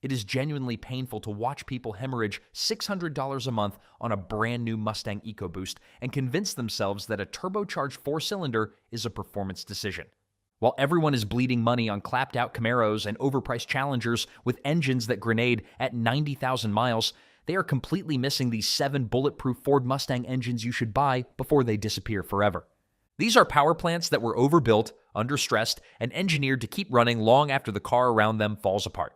It is genuinely painful to watch people hemorrhage $600 a month on a brand new Mustang EcoBoost and convince themselves that a turbocharged four-cylinder is a performance decision. While everyone is bleeding money on clapped-out Camaros and overpriced Challengers with engines that grenade at 90,000 miles, they are completely missing these 7 bulletproof Ford Mustang engines you should buy before they disappear forever. These are power plants that were overbuilt, understressed, and engineered to keep running long after the car around them falls apart.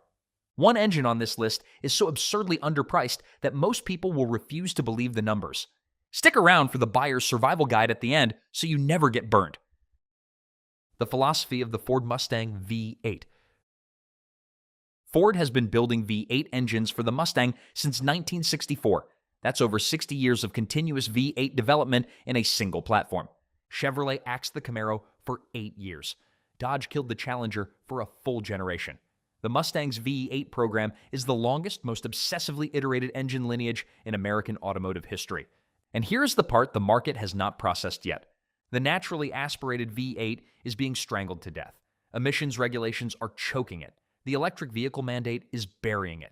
One engine on this list is so absurdly underpriced that most people will refuse to believe the numbers. Stick around for the buyer's survival guide at the end so you never get burned. The philosophy of the Ford Mustang V8. Ford has been building V8 engines for the Mustang since 1964. That's over 60 years of continuous V8 development in a single platform. Chevrolet axed the Camaro for 8 years. Dodge killed the Challenger for a full generation. The Mustang's V8 program is the longest, most obsessively iterated engine lineage in American automotive history. And here's the part the market has not processed yet. The naturally aspirated V8 is being strangled to death. Emissions regulations are choking it. The electric vehicle mandate is burying it.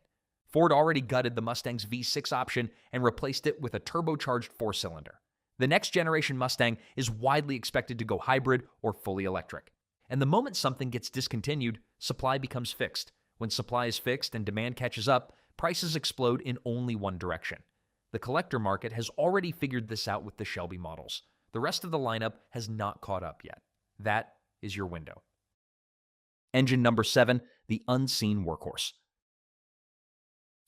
Ford already gutted the Mustang's V6 option and replaced it with a turbocharged four-cylinder. The next generation Mustang is widely expected to go hybrid or fully electric. And the moment something gets discontinued, supply becomes fixed. When supply is fixed and demand catches up, prices explode in only one direction. The collector market has already figured this out with the Shelby models. The rest of the lineup has not caught up yet. That is your window. Engine number 7, the unseen workhorse.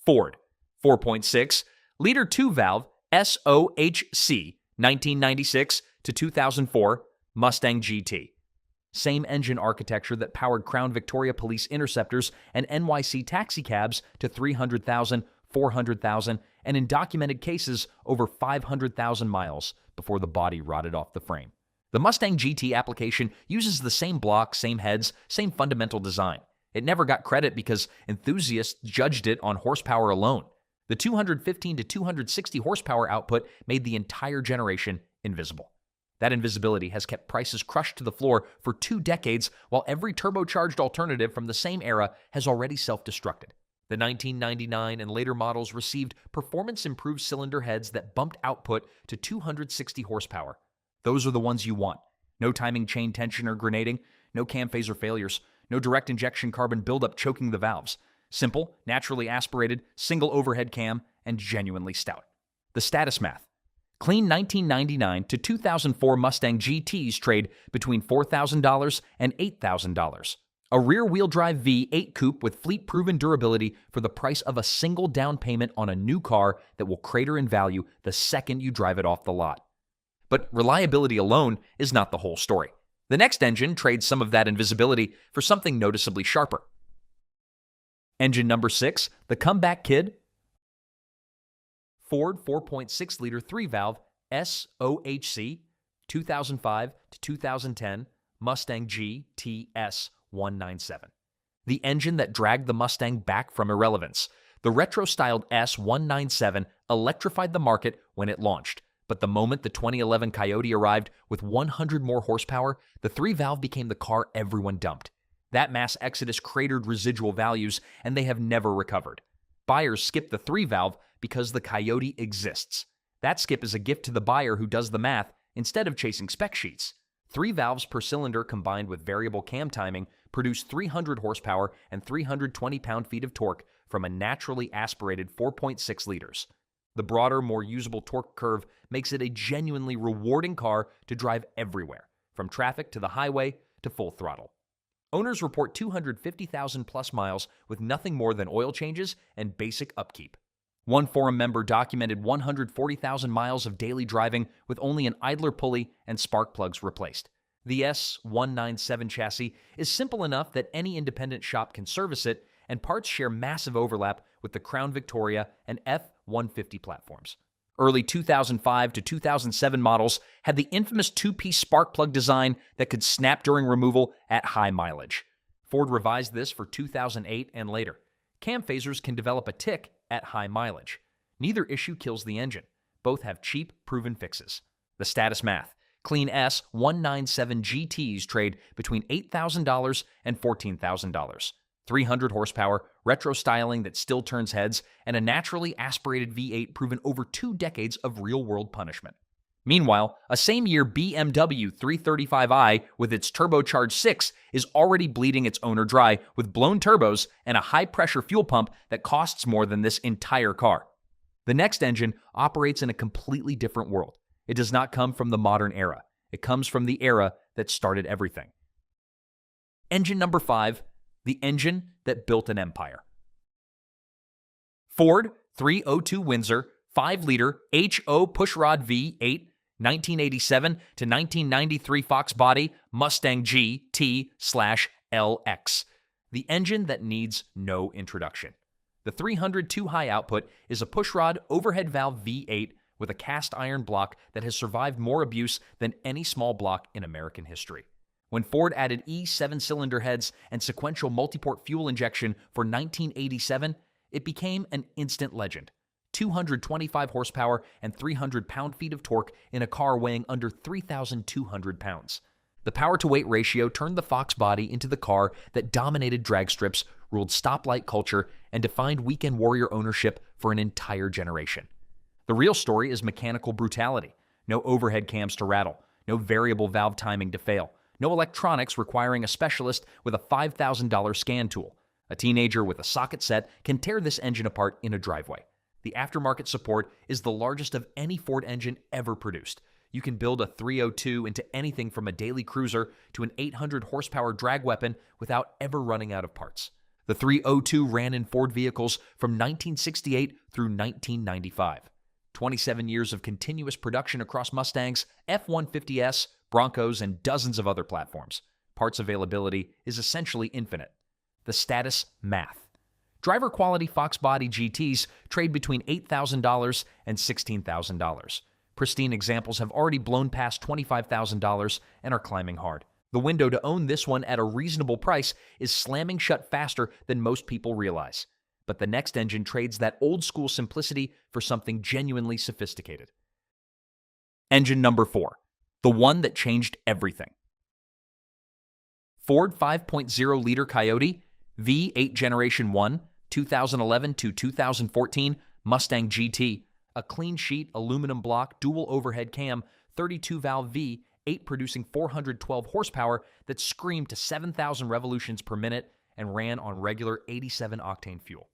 Ford, 4.6-liter 2-valve SOHC 1996 to 2004 Mustang GT. Same engine architecture that powered Crown Victoria Police Interceptors and NYC taxicabs to 300,000, 400,000, and in documented cases over 500,000 miles before the body rotted off the frame. The Mustang GT application uses the same block, same heads, same fundamental design. It never got credit because enthusiasts judged it on horsepower alone. The 215 to 260 horsepower output made the entire generation invisible. That invisibility has kept prices crushed to the floor for 2 decades, while every turbocharged alternative from the same era has already self-destructed. The 1999 and later models received performance-improved cylinder heads that bumped output to 260 horsepower. Those are the ones you want. No timing chain tension or grenading, no cam phaser failures, no direct injection carbon buildup choking the valves. Simple, naturally aspirated, single overhead cam, and genuinely stout. The status math. Clean 1999 to 2004 Mustang GTs trade between $4,000 and $8,000. A rear-wheel drive V8 coupe with fleet-proven durability for the price of a single down payment on a new car that will crater in value the second you drive it off the lot. But reliability alone is not the whole story. The next engine trades some of that invisibility for something noticeably sharper. Engine number 6, the comeback kid. Ford 4.6-liter 3-valve SOHC 2005 to 2010 Mustang GTS 197. The engine that dragged the Mustang back from irrelevance. The retro-styled S197 electrified the market when it launched, but the moment the 2011 Coyote arrived with 100 more horsepower, the 3-valve became the car everyone dumped. That mass exodus cratered residual values, and they have never recovered. Buyers skip the 3-valve because the Coyote exists. That skip is a gift to the buyer who does the math instead of chasing spec sheets. 3 valves per cylinder combined with variable cam timing produce 300 horsepower and 320 pound-feet of torque from a naturally aspirated 4.6 liters. The broader, more usable torque curve makes it a genuinely rewarding car to drive everywhere, from traffic to the highway to full throttle. Owners report 250,000 plus miles with nothing more than oil changes and basic upkeep. One forum member documented 140,000 miles of daily driving with only an idler pulley and spark plugs replaced. The S197 chassis is simple enough that any independent shop can service it, and parts share massive overlap with the Crown Victoria and F150 platforms. Early 2005 to 2007 models had the infamous two-piece spark plug design that could snap during removal at high mileage. Ford revised this for 2008 and later. Cam phasers can develop a tick at high mileage. Neither issue kills the engine. Both have cheap, proven fixes. The status math. Clean S197 GTs trade between $8,000 and $14,000. 300 horsepower, retro styling that still turns heads, and a naturally aspirated V8 proven over 2 decades of real-world punishment. Meanwhile, a same-year BMW 335i with its turbocharged 6 is already bleeding its owner dry with blown turbos and a high-pressure fuel pump that costs more than this entire car. The next engine operates in a completely different world. It does not come from the modern era. It comes from the era that started everything. Engine number 5, the engine that built an empire. Ford 302 Windsor 5-liter HO pushrod V8 1987 to 1993 Fox body Mustang GT/LX. The engine that needs no introduction. The 302 high output is a pushrod overhead valve V8 with a cast iron block that has survived more abuse than any small block in American history. When Ford added E7-cylinder heads and sequential multiport fuel injection for 1987, it became an instant legend. 225 horsepower and 300 pound-feet of torque in a car weighing under 3,200 pounds. The power-to-weight ratio turned the Fox body into the car that dominated drag strips, ruled stoplight culture, and defined weekend warrior ownership for an entire generation. The real story is mechanical brutality. No overhead cams to rattle, no variable valve timing to fail, no electronics requiring a specialist with a $5,000 scan tool. A teenager with a socket set can tear this engine apart in a driveway. The aftermarket support is the largest of any Ford engine ever produced. You can build a 302 into anything from a daily cruiser to an 800 horsepower drag weapon without ever running out of parts. The 302 ran in Ford vehicles from 1968 through 1995. 27 years of continuous production across Mustangs, F-150S, Broncos, and dozens of other platforms. Parts availability is essentially infinite. The status math. Driver quality Fox body GTs trade between $8,000 and $16,000. Pristine examples have already blown past $25,000 and are climbing hard. The window to own this one at a reasonable price is slamming shut faster than most people realize. But the next engine trades that old-school simplicity for something genuinely sophisticated. Engine number 4, the one that changed everything. Ford 5.0-liter Coyote V8 Generation 1, 2011 to 2014 Mustang GT, a clean sheet aluminum block dual overhead cam 32-valve V8 producing 412 horsepower that screamed to 7,000 revolutions per minute and ran on regular 87-octane fuel.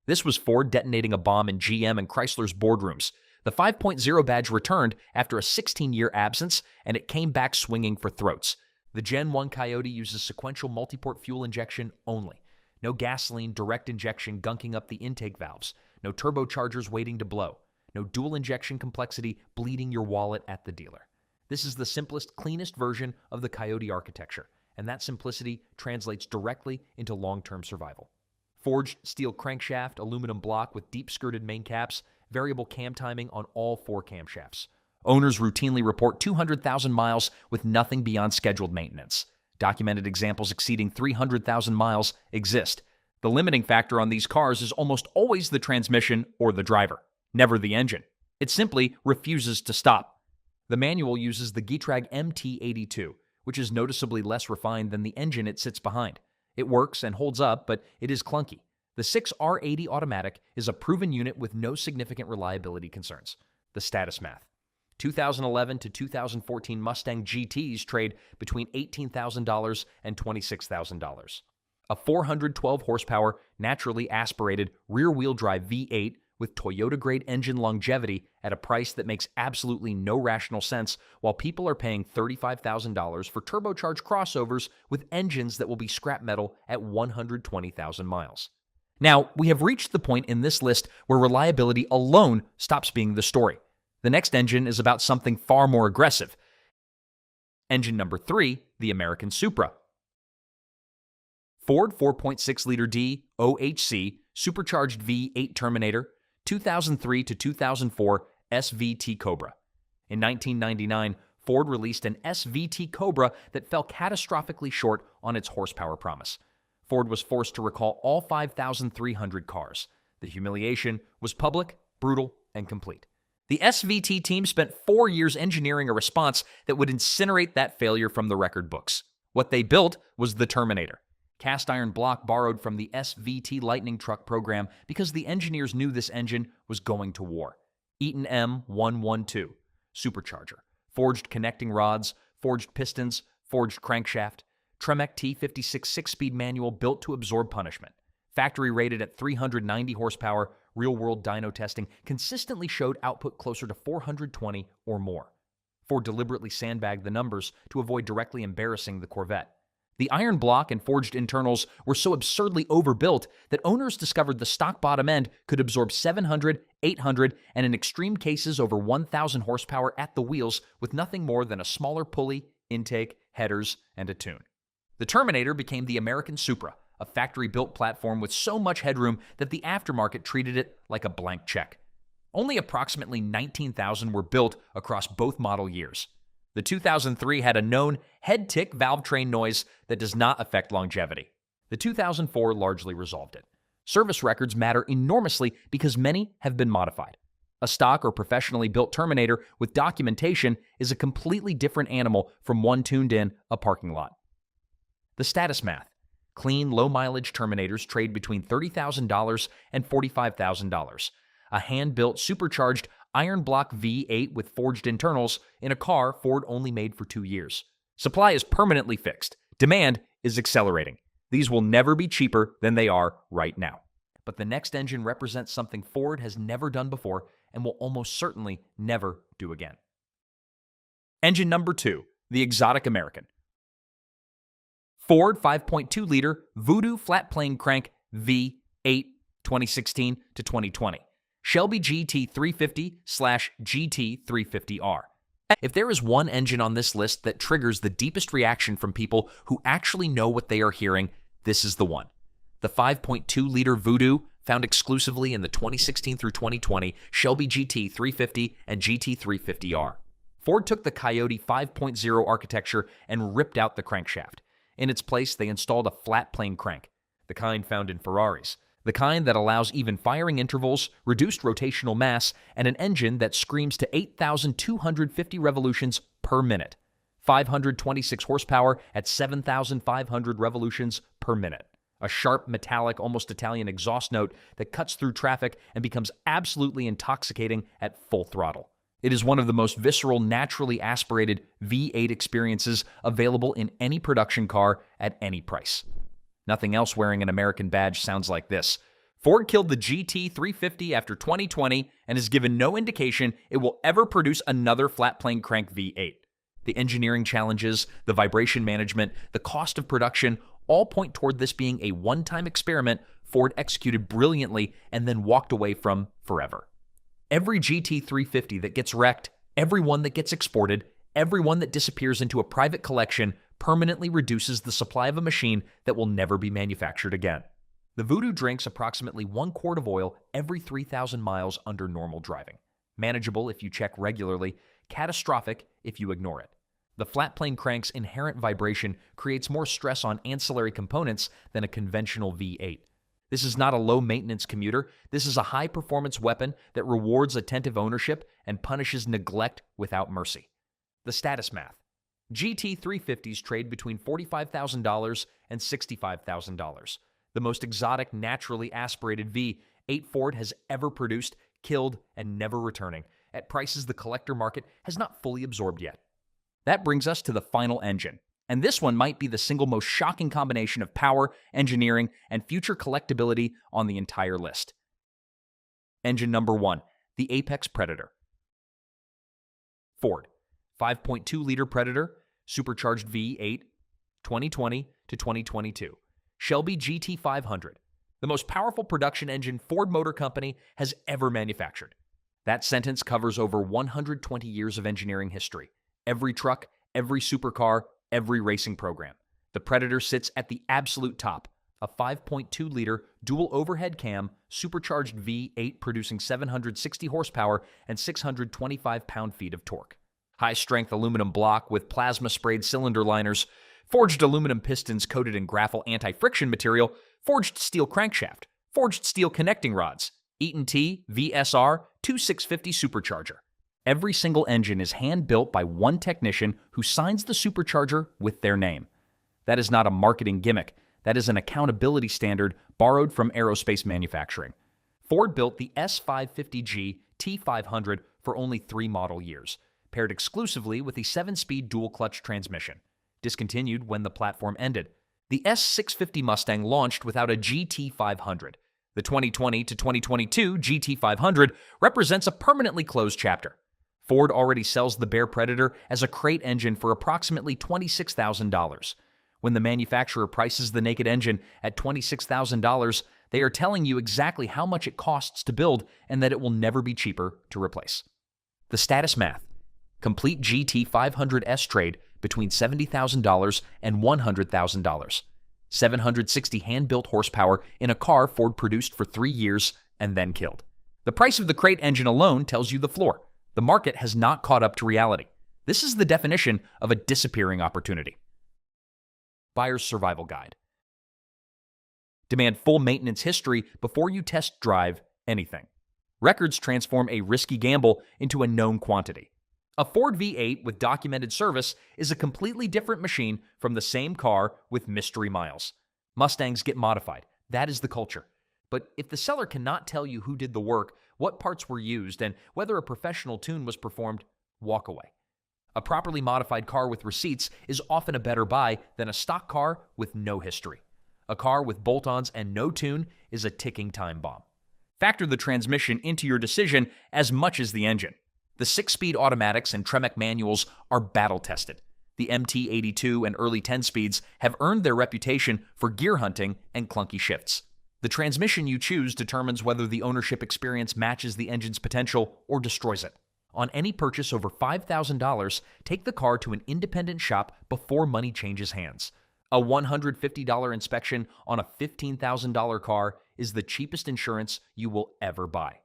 This was Ford detonating a bomb in GM and Chrysler's boardrooms. The 5.0 badge returned after a 16-year absence, and it came back swinging for throats. The Gen 1 Coyote uses sequential multiport fuel injection only. No gasoline direct injection gunking up the intake valves. No turbochargers waiting to blow. No dual injection complexity bleeding your wallet at the dealer. This is the simplest, cleanest version of the Coyote architecture, and that simplicity translates directly into long-term survival. Forged steel crankshaft, aluminum block with deep-skirted main caps, variable cam timing on all 4 camshafts. Owners routinely report 200,000 miles with nothing beyond scheduled maintenance. Documented examples exceeding 300,000 miles exist. The limiting factor on these cars is almost always the transmission or the driver, never the engine. It simply refuses to stop. The manual uses the Getrag MT82, which is noticeably less refined than the engine it sits behind. It works and holds up, but it is clunky. The 6R80 automatic is a proven unit with no significant reliability concerns. The status math. 2011 to 2014 Mustang GTs trade between $18,000 and $26,000. A 412 horsepower, naturally aspirated, rear-wheel drive V8 with Toyota-grade engine longevity at a price that makes absolutely no rational sense, while people are paying $35,000 for turbocharged crossovers with engines that will be scrap metal at 120,000 miles. Now, we have reached the point in this list where reliability alone stops being the story. The next engine is about something far more aggressive. Engine number 3, the American Supra. Ford 4.6-liter D OHC supercharged V8 Terminator, 2003 to 2004 SVT Cobra. In 1999, Ford released an SVT Cobra that fell catastrophically short on its horsepower promise. Ford was forced to recall all 5,300 cars. The humiliation was public, brutal, and complete. The SVT team spent 4 years engineering a response that would incinerate that failure from the record books. What they built was the Terminator. Cast iron block borrowed from the SVT Lightning Truck program because the engineers knew this engine was going to war. Eaton M112, supercharger. Forged connecting rods, forged pistons, forged crankshaft. Tremec T56 6-speed manual built to absorb punishment. Factory rated at 390 horsepower, real-world dyno testing consistently showed output closer to 420 or more. Ford deliberately sandbagged the numbers to avoid directly embarrassing the Corvette. The iron block and forged internals were so absurdly overbuilt that owners discovered the stock bottom end could absorb 700, 800, and in extreme cases over 1,000 horsepower at the wheels with nothing more than a smaller pulley, intake, headers, and a tune. The Terminator became the American Supra, a factory-built platform with so much headroom that the aftermarket treated it like a blank check. Only approximately 19,000 were built across both model years. The 2003 had a known head-tick valve train noise that does not affect longevity. The 2004 largely resolved it. Service records matter enormously because many have been modified. A stock or professionally built Terminator with documentation is a completely different animal from one tuned in a parking lot. The status math. Clean, low-mileage Terminators trade between $30,000 and $45,000. A hand-built, supercharged iron block V8 with forged internals in a car Ford only made for 2 years. Supply is permanently fixed. Demand is accelerating. These will never be cheaper than they are right now. But the next engine represents something Ford has never done before and will almost certainly never do again. Engine number 2, the exotic American. Ford 5.2-liter Voodoo flat-plane crank V8 2016 to 2020. Shelby GT350/GT350R. If there is one engine on this list that triggers the deepest reaction from people who actually know what they are hearing, this is the one. The 5.2-liter Voodoo, found exclusively in the 2016 through 2020 Shelby GT350 and GT350R. Ford took the Coyote 5.0 architecture and ripped out the crankshaft. In its place, they installed a flat plane crank, the kind found in Ferraris. The kind that allows even firing intervals, reduced rotational mass, and an engine that screams to 8,250 revolutions per minute. 526 horsepower at 7,500 revolutions per minute. A sharp, metallic, almost Italian exhaust note that cuts through traffic and becomes absolutely intoxicating at full throttle. It is one of the most visceral, naturally aspirated V8 experiences available in any production car at any price. Nothing else wearing an American badge sounds like this. Ford killed the GT350 after 2020 and has given no indication it will ever produce another flat-plane crank V8. The engineering challenges, the vibration management, the cost of production all point toward this being a one-time experiment Ford executed brilliantly and then walked away from forever. Every GT350 that gets wrecked, every one that gets exported, every one that disappears into a private collection permanently reduces the supply of a machine that will never be manufactured again. The Voodoo drinks approximately 1 quart of oil every 3,000 miles under normal driving. Manageable if you check regularly, catastrophic if you ignore it. The flat plane crank's inherent vibration creates more stress on ancillary components than a conventional V8. This is not a low-maintenance commuter. This is a high-performance weapon that rewards attentive ownership and punishes neglect without mercy. The status math. GT350s trade between $45,000 and $65,000. The most exotic, naturally aspirated V8 Ford has ever produced, killed, and never returning, at prices the collector market has not fully absorbed yet. That brings us to the final engine. And this one might be the single most shocking combination of power, engineering, and future collectability on the entire list. Engine number 1, the Apex Predator. Ford, 5.2-liter Predator, supercharged V8, 2020 to 2022. Shelby GT500, the most powerful production engine Ford Motor Company has ever manufactured. That sentence covers over 120 years of engineering history. Every truck, every supercar, every racing program. The Predator sits at the absolute top, a 5.2-liter dual overhead cam, supercharged V8 producing 760 horsepower and 625 pound-feet of torque. High-strength aluminum block with plasma-sprayed cylinder liners, forged aluminum pistons coated in graphite anti-friction material, forged steel crankshaft, forged steel connecting rods, Eaton T VSR 2650 supercharger. Every single engine is hand-built by one technician who signs the supercharger with their name. That is not a marketing gimmick. That is an accountability standard borrowed from aerospace manufacturing. Ford built the S550G T500 for only 3 model years, paired exclusively with a 7-speed dual-clutch transmission, discontinued when the platform ended. The S650 Mustang launched without a GT500. The 2020 to 2022 GT500 represents a permanently closed chapter. Ford already sells the Bear Predator as a crate engine for approximately $26,000. When the manufacturer prices the naked engine at $26,000, they are telling you exactly how much it costs to build and that it will never be cheaper to replace. The status math. Complete GT500S trade between $70,000 and $100,000. 760 hand-built horsepower in a car Ford produced for 3 years and then killed. The price of the crate engine alone tells you the floor. The market has not caught up to reality. This is the definition of a disappearing opportunity. Buyer's Survival Guide. Demand full maintenance history before you test drive anything. Records transform a risky gamble into a known quantity. A Ford V8 with documented service is a completely different machine from the same car with mystery miles. Mustangs get modified. That is the culture. But if the seller cannot tell you who did the work, what parts were used, and whether a professional tune was performed, walk away. A properly modified car with receipts is often a better buy than a stock car with no history. A car with bolt-ons and no tune is a ticking time bomb. Factor the transmission into your decision as much as the engine. The 6-speed automatics and Tremec manuals are battle-tested. The MT82 and early 10-speeds have earned their reputation for gear hunting and clunky shifts. The transmission you choose determines whether the ownership experience matches the engine's potential or destroys it. On any purchase over $5,000, take the car to an independent shop before money changes hands. A $150 inspection on a $15,000 car is the cheapest insurance you will ever buy.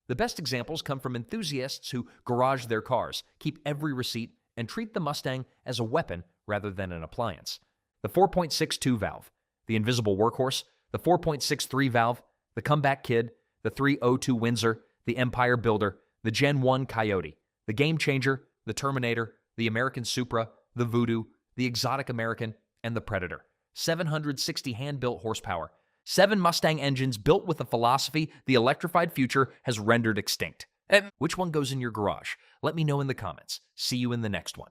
The best examples come from enthusiasts who garage their cars, keep every receipt, and treat the Mustang as a weapon rather than an appliance. The 4.62 valve, the invisible workhorse, the 4.63 valve, the comeback kid, the 302 Windsor, the Empire Builder, the Gen 1 Coyote, the Game Changer, the Terminator, the American Supra, the Voodoo, the Exotic American, and the Predator. 760 hand-built horsepower. 7 Mustang engines built with a philosophy the electrified future has rendered extinct. Which one goes in your garage? Let me know in the comments. See you in the next one.